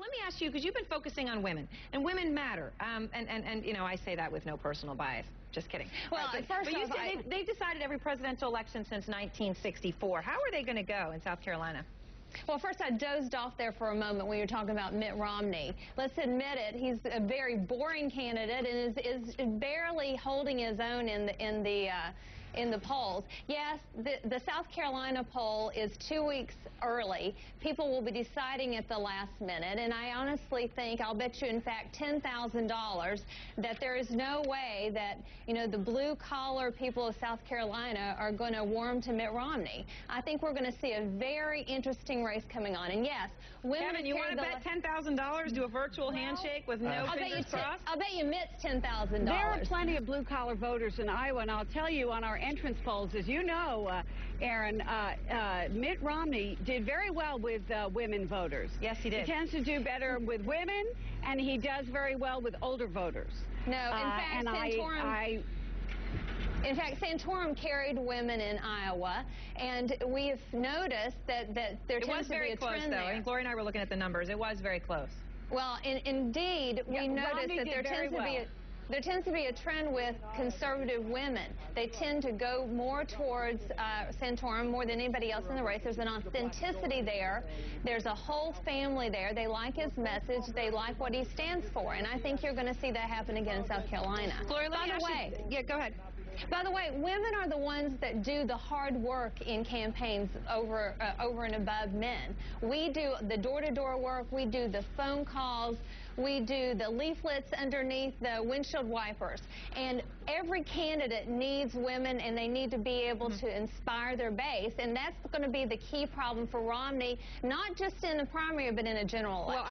Well, let me ask you, because you've been focusing on women, and women matter. And you know, I say that with no personal bias. Just kidding. Well, but you said they've decided every presidential election since 1964. How are they going to go in South Carolina? Well, first, I dozed off there for a moment when you were talking about Mitt Romney. Let's admit it, he's a very boring candidate and is barely holding his own in the polls. Yes, the South Carolina poll is 2 weeks early. People will be deciding at the last minute, and I honestly think, I'll bet you, in fact, $10,000 that there is no way that, you know, the blue-collar people of South Carolina are going to warm to Mitt Romney. I think we're going to see a very interesting race coming on. And yes, women... Kevin, you want to bet $10,000, do a virtual handshake with no fingers crossed? I'll bet you Mitt's $10,000. There are plenty of blue-collar voters in Iowa, and I'll tell you, on our entrance polls, as you know, Aaron, Mitt Romney did very well with women voters. Yes, he did. He tends to do better with women, and he does very well with older voters. No, in fact, In fact, Santorum carried women in Iowa, and we have noticed that there tends to be a trend there. It was very close, though. I think Gloria and I were looking at the numbers. It was very close. Well, indeed, we noticed that there tends to be a trend with conservative women. They tend to go more towards Santorum more than anybody else in the race. There's an authenticity there. There's a whole family there. They like his message. They like what he stands for. And I think you're going to see that happen again in South Carolina. Gloria, yeah, go ahead. By the way, women are the ones that do the hard work in campaigns over and above men. We do the door-to-door work. We do the phone calls. We do the leaflets underneath the windshield wipers. And every candidate needs women, and they need to be able to inspire their base. And that's going to be the key problem for Romney, not just in the primary, but in a general election.